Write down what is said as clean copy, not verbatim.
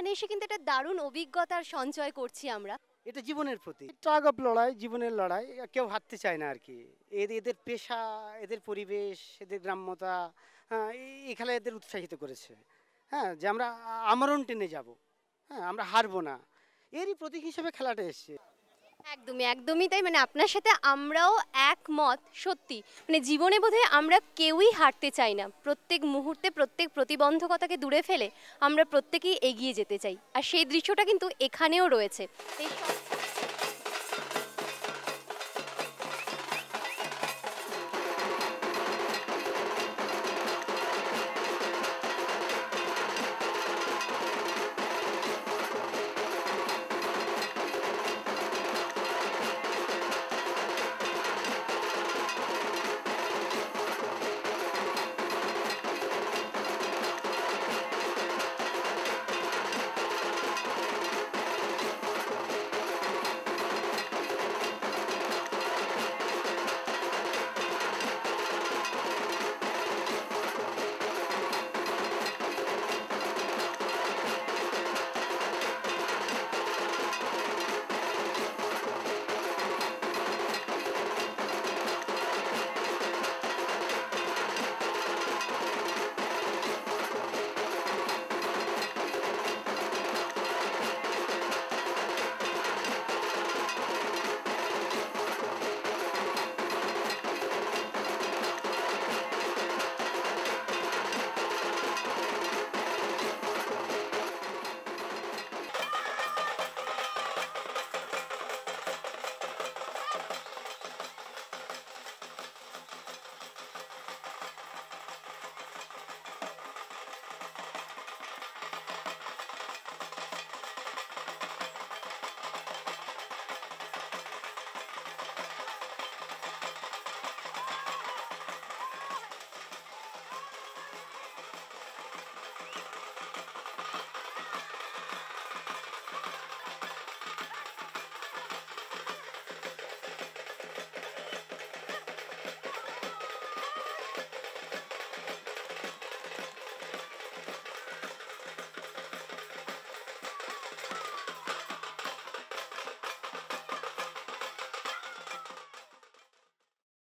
এখানে এসে কিন্তু একটা দারুণ অভিজ্ঞতার সঞ্চয় করছি আমরা। এটা জীবনের প্রতি টাগ অফ লড়াই, জীবনের লড়াই। কেউ হারতে চায় না আর কি। এদের পেশা, এদের পরিবেশ, এদের গ্রাম্যতা, হ্যাঁ, এই খেলা এদের উৎসাহিত করেছে। হ্যাঁ, যে আমরা আমরণ টেনে যাব। হ্যাঁ, আমরা হারবো না। এরই প্রতীক হিসেবে খেলাটা এসছে। একদমই, একদমই তাই। মানে আপনার সাথে আমরাও একমত। সত্যি মানে জীবনে বোধহয় আমরা কেউই হারতে চাই না। প্রত্যেক মুহূর্তে প্রত্যেক প্রতিবন্ধকতাকে দূরে ফেলে আমরা প্রত্যেকেই এগিয়ে যেতে চাই। আর সেই দৃশ্যটা কিন্তু এখানেও রয়েছে। এই